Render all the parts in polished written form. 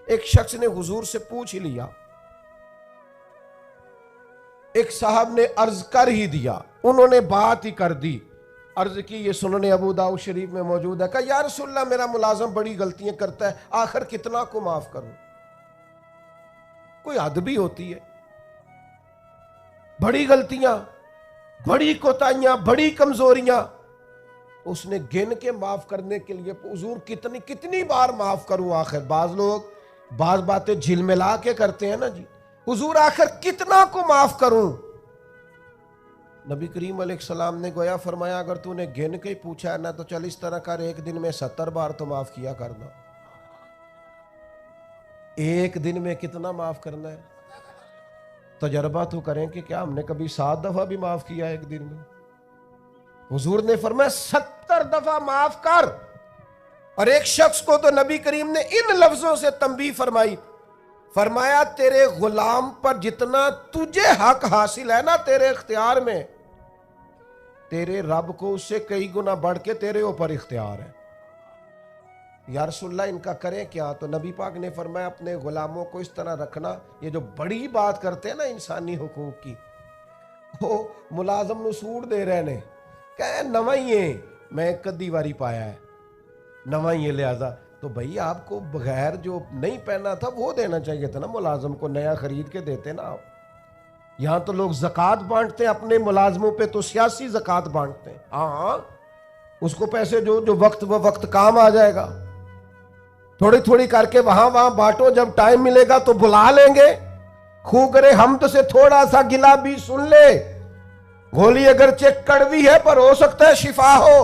एक शख्स ने हुजूर से पूछ ही लिया, एक साहब ने अर्ज कर ही दिया, उन्होंने बात ही कर दी, अर्ज की, ये सुनने अबू दाऊद शरीफ में मौजूद है। कहा या रसूलल्लाह मेरा मुलाजिम बड़ी गलतियां करता है, आखिर कितना को माफ करूं? कोई हद भी होती है, बड़ी गलतियां, बड़ी कोताहियां, बड़ी कमजोरियां, उसने गिन के माफ करने के लिए हुजूर कितनी कितनी बार माफ करूं? आखिर बाज लोग बाज बातें झिलमिला के करते हैं ना जी, हुजूर आखिर कितना को माफ करूं? नबी करीम अलैहिस्सलाम ने गोया फरमाया, अगर तूने गिन के ही पूछा है ना तो चल इस तरह कर, एक दिन में 70 बार तो माफ किया करना। एक दिन में कितना माफ करना है? तजर्बा तो करें कि क्या हमने कभी 7 दफा भी माफ किया एक दिन में? हुजूर ने फरमाया 70 दफा माफ कर। और एक शख्स को तो नबी करीम ने इन लफ्जों से तंबीह फरमाई, फरमाया तेरे गुलाम पर जितना तुझे हक हासिल है ना तेरे इख्तियार में, तेरे रब को उससे कई गुना बढ़ के तेरे ऊपर इख्तियार है। या रसूलल्लाह इनका करें क्या? तो नबी पाक ने फरमाया अपने गुलामों को इस तरह रखना, ये जो बड़ी बात करते हैं ना इंसानी हुकूक की, वो मुलाजम नु सूट दे रहे ने, कह नवा ही है, मैं कद्दी वारी पाया है, नवा ही है, लिहाजा तो भाई आपको बगैर जो नहीं पहना था वो देना चाहिए था ना, मुलाजम को नया खरीद के देते ना आप। यहां तो लोग ज़कात बांटते हैं अपने मुलाजमों पे, तो सियासी ज़कात बांटते हैं। हाँ, उसको पैसे जो जो वक्त व वक्त काम आ जाएगा, थोड़ी थोड़ी करके वहां वहां बांटो, जब टाइम मिलेगा तो बुला लेंगे। खूब करे हमद से थोड़ा सा गिला भी सुन ले, गोली अगर चेक कड़वी है पर हो सकता है शिफा हो।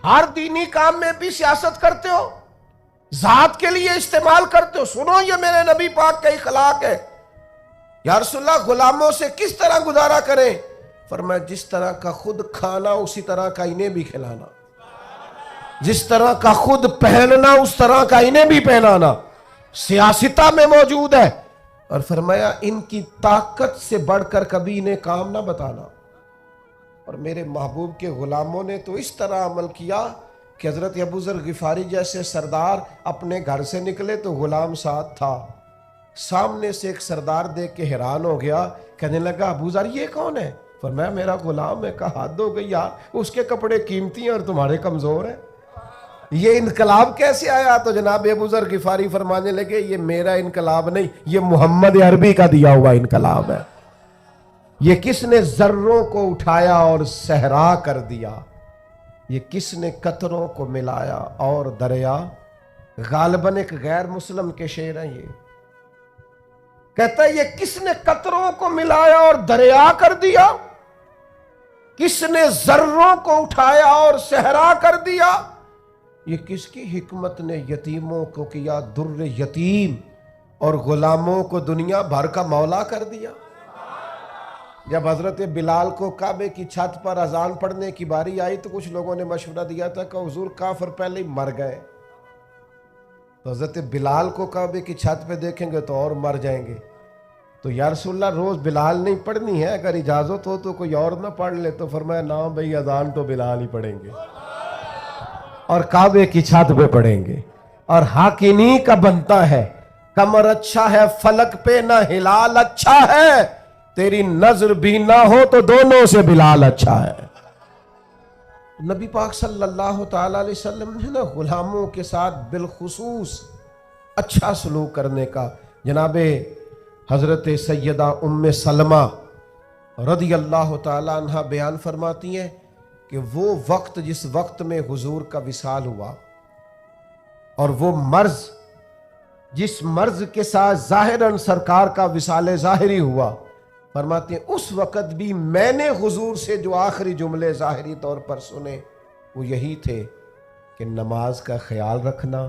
हर दीनी काम में भी सियासत करते हो, जात के लिए इस्तेमाल करते हो। सुनो ये मेरे नबी पाक का इखलाक है। या रसूलल्लाह गुलामों से किस तरह गुजारा करें? फरमाया जिस तरह का खुद खाना उसी तरह का इन्हें भी खिलाना, जिस तरह का खुद पहनना उस तरह का इन्हें भी पहनाना, सियासता में मौजूद है। और फरमाया इनकी ताकत से बढ़कर कभी इन्हें काम ना बताना। और मेरे महबूब के गुलामों ने तो इस तरह अमल किया कि हजरत अबू ज़र गिफारी जैसे सरदार अपने घर से निकले तो गुलाम साथ था, सामने से एक सरदार देख के हैरान हो गया, कहने लगा अबू ज़र ये कौन है? फरमाया मेरा गुलाम है। कहा हद हो गई यार, उसके कपड़े कीमती हैं और तुम्हारे कमजोर हैं, ये इनकलाब कैसे आया? तो जनाब अबू ज़र गिफारी फरमाने लगे ये मेरा इनकलाब नहीं, ये मोहम्मद अरबी का दिया हुआ इनकलाब है। ये किसने जर्रों को उठाया और सहरा कर दिया, ये किसने कतरों को मिलाया और दरिया। गालिबन एक गैर मुस्लिम के शेर हैं ये, कहता है ये किसने कतरों को मिलाया और दरिया कर दिया, किसने जर्रों को उठाया और सहरा कर दिया, ये किसकी हिकमत ने यतीमों को किया दुर्र यतीम और गुलामों को दुनिया भर का मौला कर दिया। जब हजरत बिलाल को काबे की छत पर अजान पढ़ने की बारी आई तो कुछ लोगों ने मशवरा दिया था कि हुजूर काफिर पहले ही मर गए, तो हजरत बिलाल को काबे की छत पे देखेंगे तो और मर जाएंगे। तो या रसूलल्लाह रोज बिलाल नहीं पढ़नी है, अगर इजाजत हो तो कोई और ना पढ़ ले। तो फरमाया ना भाई अजान तो बिलाल ही पढ़ेंगे और काबे की छत पे पढ़ेंगे। और हक इन्हीं का बनता है, कमर अच्छा है फलक पे ना हिलाल अच्छा है, तेरी नजर भी ना हो तो दोनों से बिलाल अच्छा है। नबी पाक सल्लल्लाहु ताला अलैहि वसल्लम ने ना गुलामों के साथ बिलखुसूस अच्छा सलूक करने का, जनाबे हजरत सैयदा उम्मे सलमा रदी अल्लाह ताला अन्हा बयान फरमाती हैं कि वो वक्त जिस वक्त में हुजूर का विसाल हुआ और वो मर्ज जिस मर्ज के साथ जाहिरन सरकार का विसाल ज़ाहिरी हुआ, फरमाते हैं उस वक़्त भी मैंने हुजूर से जो आखिरी जुमले ज़ाहिरी तौर पर सुने वो यही थे कि नमाज का ख्याल रखना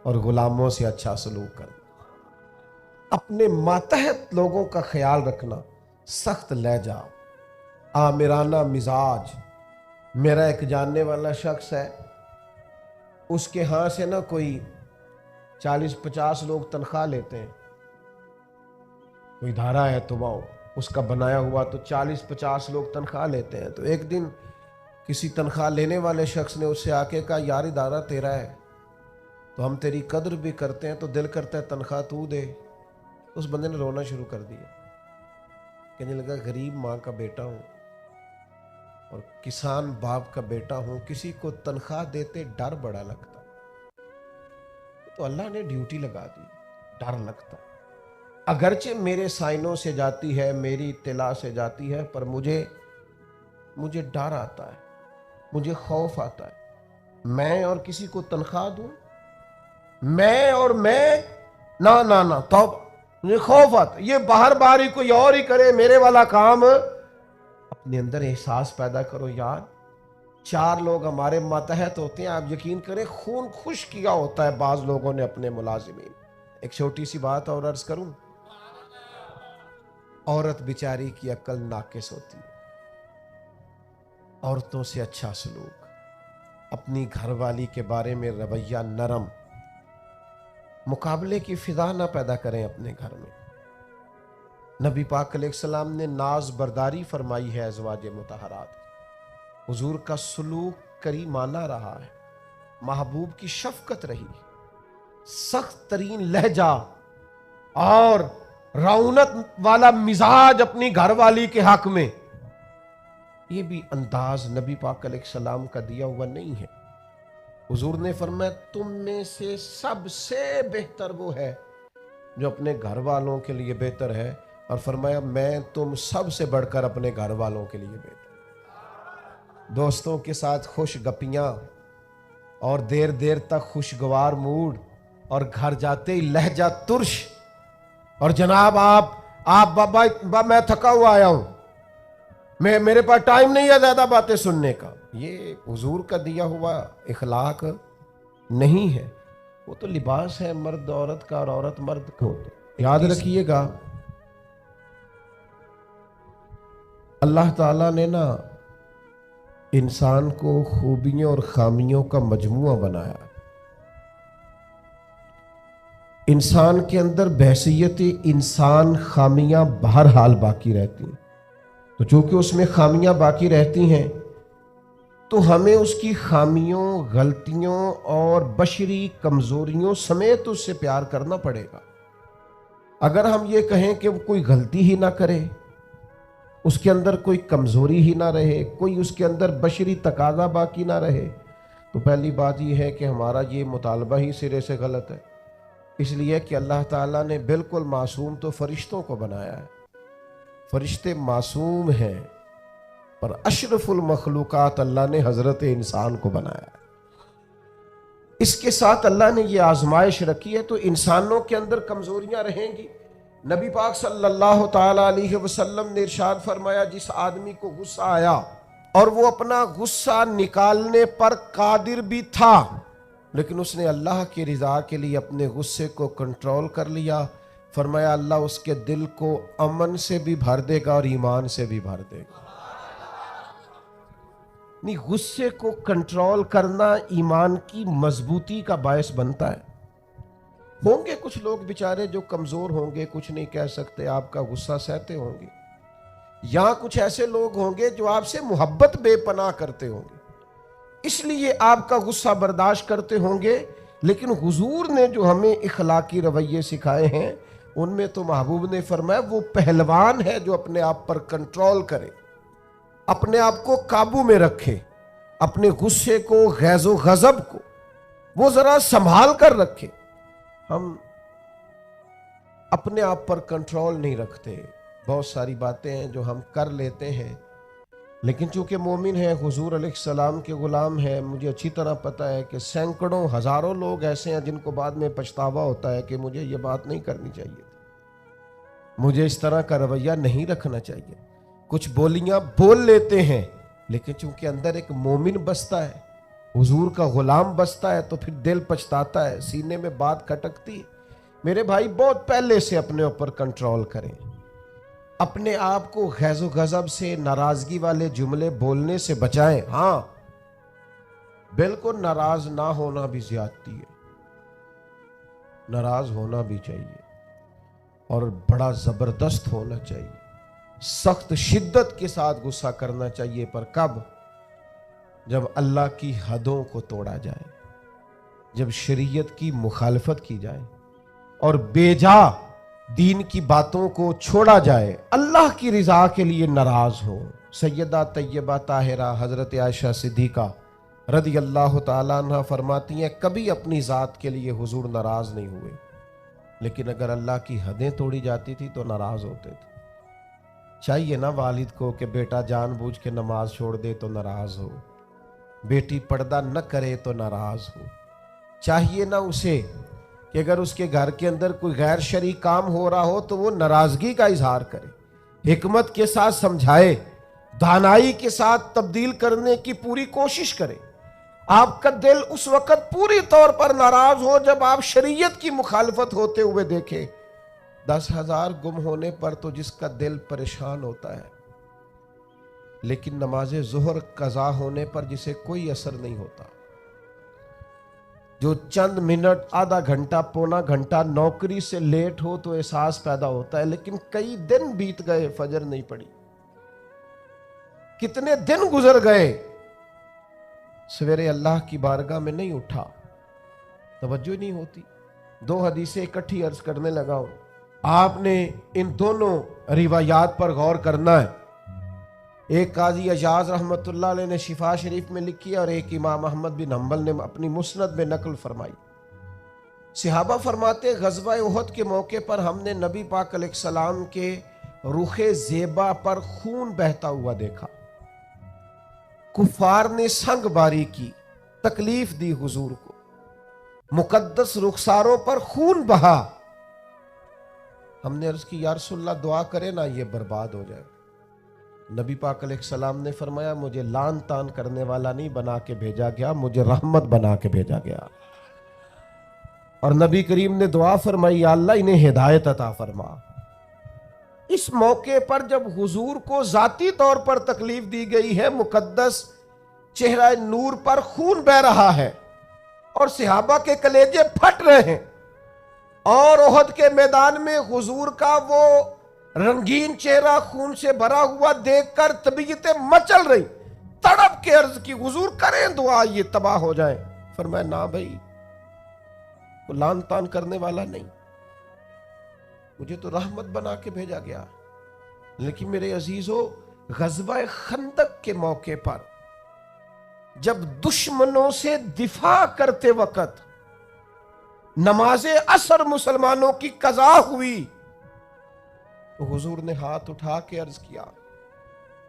और गुलामों से अच्छा सलूक करना, अपने मातहत लोगों का ख्याल रखना, सख्त लहजा, आमिराना मिजाज। मेरा एक जानने वाला शख्स है, उसके यहाँ से ना कोई 40-50 लोग तनख्वाह लेते हैं, कोई इदारा है तो वो उसका बनाया हुआ, तो 40-50 लोग तनख्वाह लेते हैं। तो एक दिन किसी तनख्वाह लेने वाले शख्स ने उससे आके कहा यार इदारा तेरा है, तो हम तेरी कद्र भी करते हैं, तो दिल करता है तनख्वाह तू दे। उस बंदे ने रोना शुरू कर दिया, कहने लगा गरीब माँ का बेटा हूँ और किसान बाप का बेटा हूँ, किसी को तनख्वाह देते डर बड़ा लगता। तो अल्लाह ने ड्यूटी लगा दी, डर लगता। अगरचे मेरे साइनों से जाती है, मेरी इत्तला से जाती है, पर मुझे डर आता है, मुझे खौफ आता है। मैं और किसी को तनख्वाह दूं, मैं ना ना ना, तो मुझे खौफ आता। ये बाहर ही कोई और ही करे मेरे वाला काम। अपने अंदर एहसास पैदा करो यार, 4 लोग हमारे मातहत होते हैं, आप यकीन करें खून खुश किया होता है बाज लोगों ने अपने मुलाजिमीन। एक छोटी सी बात और अर्ज करूं, औरत बेचारी की अक्ल नाकिस होती है। औरतों से अच्छा सलूक, अपनी घरवाली के बारे में रवैया नरम, मुकाबले की फिजा ना पैदा करें अपने घर में। नबी पाक अलैहिस्सलाम ने नाज बर्दारी फरमाई है अज़वाज मुतहरात। हुजूर का सलूक करीमाना रहा है, महबूब की शफकत रही, सख्त तरीन लहजा और रौनक वाला मिजाज अपनी घरवाली के हक में। ये भी अंदाज नबी पाक अलैहिस्सलाम का दिया हुआ नहीं है। हुजूर ने फरमाया तुम में से सबसे बेहतर वो है जो अपने घर वालों के लिए बेहतर है, और फरमाया मैं तुम सबसे बढ़कर अपने घर वालों के लिए बेहतर। दोस्तों के साथ खुश गपियां और देर देर तक खुशगवार मूड, और घर जाते ही लहजा तुर्श, और जनाब आप बाबा मैं थका हुआ आया हूं, मेरे पास टाइम नहीं है ज्यादा बातें सुनने का। ये हुजूर का दिया हुआ इखलाक नहीं है। वो तो लिबास है मर्द औरत का और औरत मर्द का। याद रखिएगा अल्लाह ताला ने ना इंसान को खूबियों और खामियों का मजमुआ बनाया। इंसान के अंदर बहसियत इंसान खामियां बहरहाल बाकी रहती हैं, तो चूंकि उसमें खामियां बाकी रहती हैं तो हमें उसकी खामियों, गलतियों और बशरी कमजोरियों समेत उससे प्यार करना पड़ेगा। अगर हम ये कहें कि वो कोई गलती ही ना करे, उसके अंदर कोई कमजोरी ही ना रहे, कोई उसके अंदर बशरी तकाजा बाकी ना रहे, तो पहली बात यह है कि हमारा ये मुतालबा ही सिरे से गलत है। इसलिए कि अल्लाह ताला ने बिल्कुल मासूम तो फरिश्तों को बनाया है, फरिश्ते मासूम हैं, पर अशरफुल मखलूकात अल्लाह ने हजरत इंसान को बनाया है। इसके साथ अल्लाह ने ये आजमाइश रखी है, तो इंसानों के अंदर कमजोरियां रहेंगी। नबी पाक सल्लल्लाहु ताला अलैहि वसल्लम ने इरशाद फरमाया जिस आदमी को गुस्सा आया और वो अपना गुस्सा निकालने पर कादिर भी था, लेकिन उसने अल्लाह की रिजा के लिए अपने गुस्से को कंट्रोल कर लिया, फरमाया अल्लाह उसके दिल को अमन से भी भर देगा और ईमान से भी भर देगा। नहीं, गुस्से को कंट्रोल करना ईमान की मजबूती का बायस बनता है। होंगे कुछ लोग बेचारे जो कमजोर होंगे, कुछ नहीं कह सकते, आपका गुस्सा सहते होंगे। यहां कुछ ऐसे लोग होंगे जो आपसे मोहब्बत बेपनाह करते होंगे, इसलिए आपका गुस्सा बर्दाश्त करते होंगे। लेकिन हुजूर ने जो हमें इखलाकी रवैये सिखाए हैं, उनमें तो महबूब ने फरमाया वो पहलवान है जो अपने आप पर कंट्रोल करे, अपने आप को काबू में रखे, अपने गुस्से को, गैज़ो गजब को वो जरा संभाल कर रखे। हम अपने आप पर कंट्रोल नहीं रखते। बहुत सारी बातें हैं जो हम कर लेते हैं, लेकिन चूंकि मोमिन है, हुजूर अलैहिस्सलाम के गुलाम है, मुझे अच्छी तरह पता है कि सैकड़ों हजारों लोग ऐसे हैं जिनको बाद में पछतावा होता है कि मुझे ये बात नहीं करनी चाहिए, मुझे इस तरह का रवैया नहीं रखना चाहिए। कुछ बोलियां बोल लेते हैं, लेकिन चूंकि अंदर एक मोमिन बसता है, हुजूर का गुलाम बसता है, तो फिर दिल पछताता है, सीने में बात खटकती। मेरे भाई बहुत पहले से अपने ऊपर कंट्रोल करें, अपने आप को गैज़ो गजब से, नाराजगी वाले जुमले बोलने से बचाएं। हाँ, बिल्कुल नाराज ना होना भी ज्यादती है, नाराज होना भी चाहिए और बड़ा जबरदस्त होना चाहिए, सख्त शिद्दत के साथ गुस्सा करना चाहिए। पर कब? जब अल्लाह की हदों को तोड़ा जाए, जब शरीयत की मुखालफत की जाए और बेजा दीन की बातों को छोड़ा जाए, अल्लाह की रिजा के लिए नाराज हो। सैयदा तैयबा ताहिरा हजरत आयशा सिद्दीका रदी अल्लाह ताला अन्हा फरमाती हैं, कभी अपनी ज़ात के लिए हुजूर नाराज नहीं हुए, लेकिन अगर अल्लाह की हदें तोड़ी जाती थी तो नाराज होते थे। चाहिए ना वालिद को कि बेटा जानबूझ के नमाज छोड़ दे तो नाराज हो, बेटी पर्दा न करे तो नाराज हो। चाहिए ना उसे कि अगर उसके घर के अंदर कोई गैर शरई काम हो रहा हो तो वो नाराजगी का इजहार करे, हिकमत के साथ समझाए, दानाई के साथ तब्दील करने की पूरी कोशिश करे। आपका दिल उस वक्त पूरी तौर पर नाराज हो जब आप शरीयत की मुखालफत होते हुए देखे। 10,000 गुम होने पर तो जिसका दिल परेशान होता है, लेकिन नमाज ज़ोहर कज़ा होने पर जिसे कोई असर नहीं होता, जो चंद मिनट, आधा घंटा, पौना घंटा नौकरी से लेट हो तो एहसास पैदा होता है, लेकिन कई दिन बीत गए, फजर नहीं पड़ी, कितने दिन गुजर गए, सवेरे अल्लाह की बारगाह में नहीं उठा, तवज्जो ही नहीं होती। 2 हदीसें इकट्ठी अर्ज करने लगा हूं, आपने इन दोनों रिवायात पर गौर करना है। एक काजी अजाज रहमतुल्लाह अलैह ने शिफा शरीफ में लिखी है और एक इमाम अहमद बिन हम्बल ने अपनी मुस्नद में नकल फरमाई। सहाबा फरमाते, ग़ज़वा उहद के मौके पर हमने नबी पाक अलैहिस्सलाम के रुखे ज़ेबा पर खून बहता हुआ देखा। कुफार ने संगबारी की, तकलीफ दी हुजूर को, मुकद्दस रुखसारों पर खून बहा। हमने अर्ज की, या रसूलल्लाह दुआ करे ना ये बर्बाद हो जाए। नबी पाक अलैहिस्सलाम ने फरमाया, मुझे लान तान करने वाला नहीं बना के भेजा गया, मुझे रहमत बना के भेजा गया। और नबी करीम ने दुआ फरमाई, या अल्लाह इन्हें हिदायत अता फरमा। इस मौके पर जब हुजूर को जाती तौर पर तकलीफ दी गई है, मुकद्दस चेहरा नूर पर खून बह रहा है और सहाबा के कलेजे फट रहे हैं, और ओहद के मैदान में हुजूर का वो रंगीन चेहरा खून से भरा हुआ देखकर तबीयतें मचल रही, तड़प के अर्ज की, हुजूर करें दुआ ये तबाह हो जाए। फरमाया, ना भाई, वो लान तान करने वाला नहीं, मुझे तो रहमत बना के भेजा गया। लेकिन मेरे अजीजों, ग़ज़वा खंदक के मौके पर जब दुश्मनों से दिफा करते वक्त नमाज असर मुसलमानों की कज़ा हुई तो हुजूर ने हाथ उठा के अर्ज किया,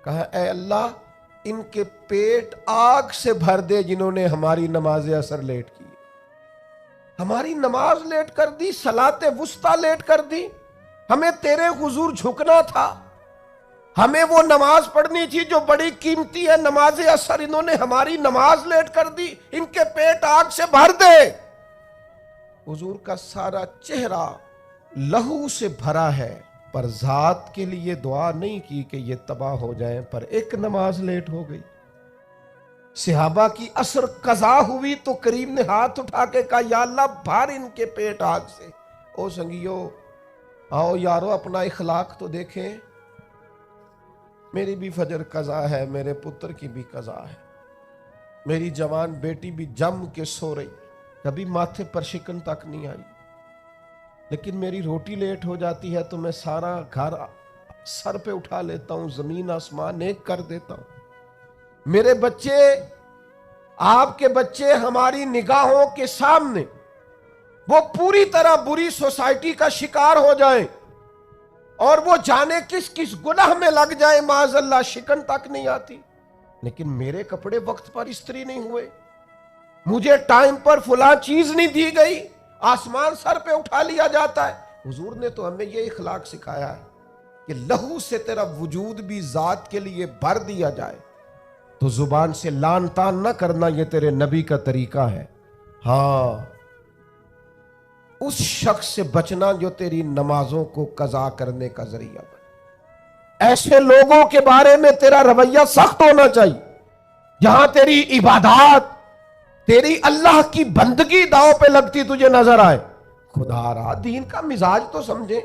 कहा, ऐ अल्लाह, इनके पेट आग से भर दे जिन्होंने हमारी नमाज असर लेट की, हमारी नमाज लेट कर दी, सलाते वुस्ता लेट कर दी। हमें तेरे हुजूर झुकना था, हमें वो नमाज पढ़नी थी जो बड़ी कीमती है, नमाज असर, इन्होंने हमारी नमाज लेट कर दी, इनके पेट आग से भर दे। हुजूर का सारा चेहरा लहू से भरा है, पर जात के लिए दुआ नहीं की कि ये तबाह हो जाए, पर एक नमाज लेट हो गई। सहाबा की असर कज़ा हुई तो करीम ने हाथ उठा के कहा, या अल्लाह, भर इनके पेट आग से। ओ संगियो, आओ यारो, अपना इखलाक तो देखें। मेरी भी फजर कज़ा है, मेरे पुत्र की भी कज़ा है, मेरी जवान बेटी भी जम के सो रही, कभी माथे पर शिकन तक नहीं आई, लेकिन मेरी रोटी लेट हो जाती है तो मैं सारा घर सर पे उठा लेता हूं, जमीन आसमान एक कर देता हूं। मेरे बच्चे, आपके बच्चे हमारी निगाहों के सामने वो पूरी तरह बुरी सोसाइटी का शिकार हो जाए और वो जाने किस किस गुनाह में लग जाए, माज़अल्लाह, शिकन तक नहीं आती, लेकिन मेरे कपड़े वक्त पर इस्त्री नहीं हुए, मुझे टाइम पर फुला चीज नहीं दी गई, आसमान सर पे उठा लिया जाता है। हुजूर ने तो हमें ये इखलाक सिखाया है कि लहू से तेरा वजूद भी जात के लिए भर दिया जाए तो जुबान से लान तान न करना, ये तेरे नबी का तरीका है। हाँ, उस शख्स से बचना जो तेरी नमाजों को कज़ा करने का जरिया बने। ऐसे लोगों के बारे में तेरा रवैया सख्त होना चाहिए, जहां तेरी इबादत, तेरी अल्लाह की बंदगी दांव पे लगती तुझे नजर आए। खुदा रहा, दीन का मिजाज तो समझे।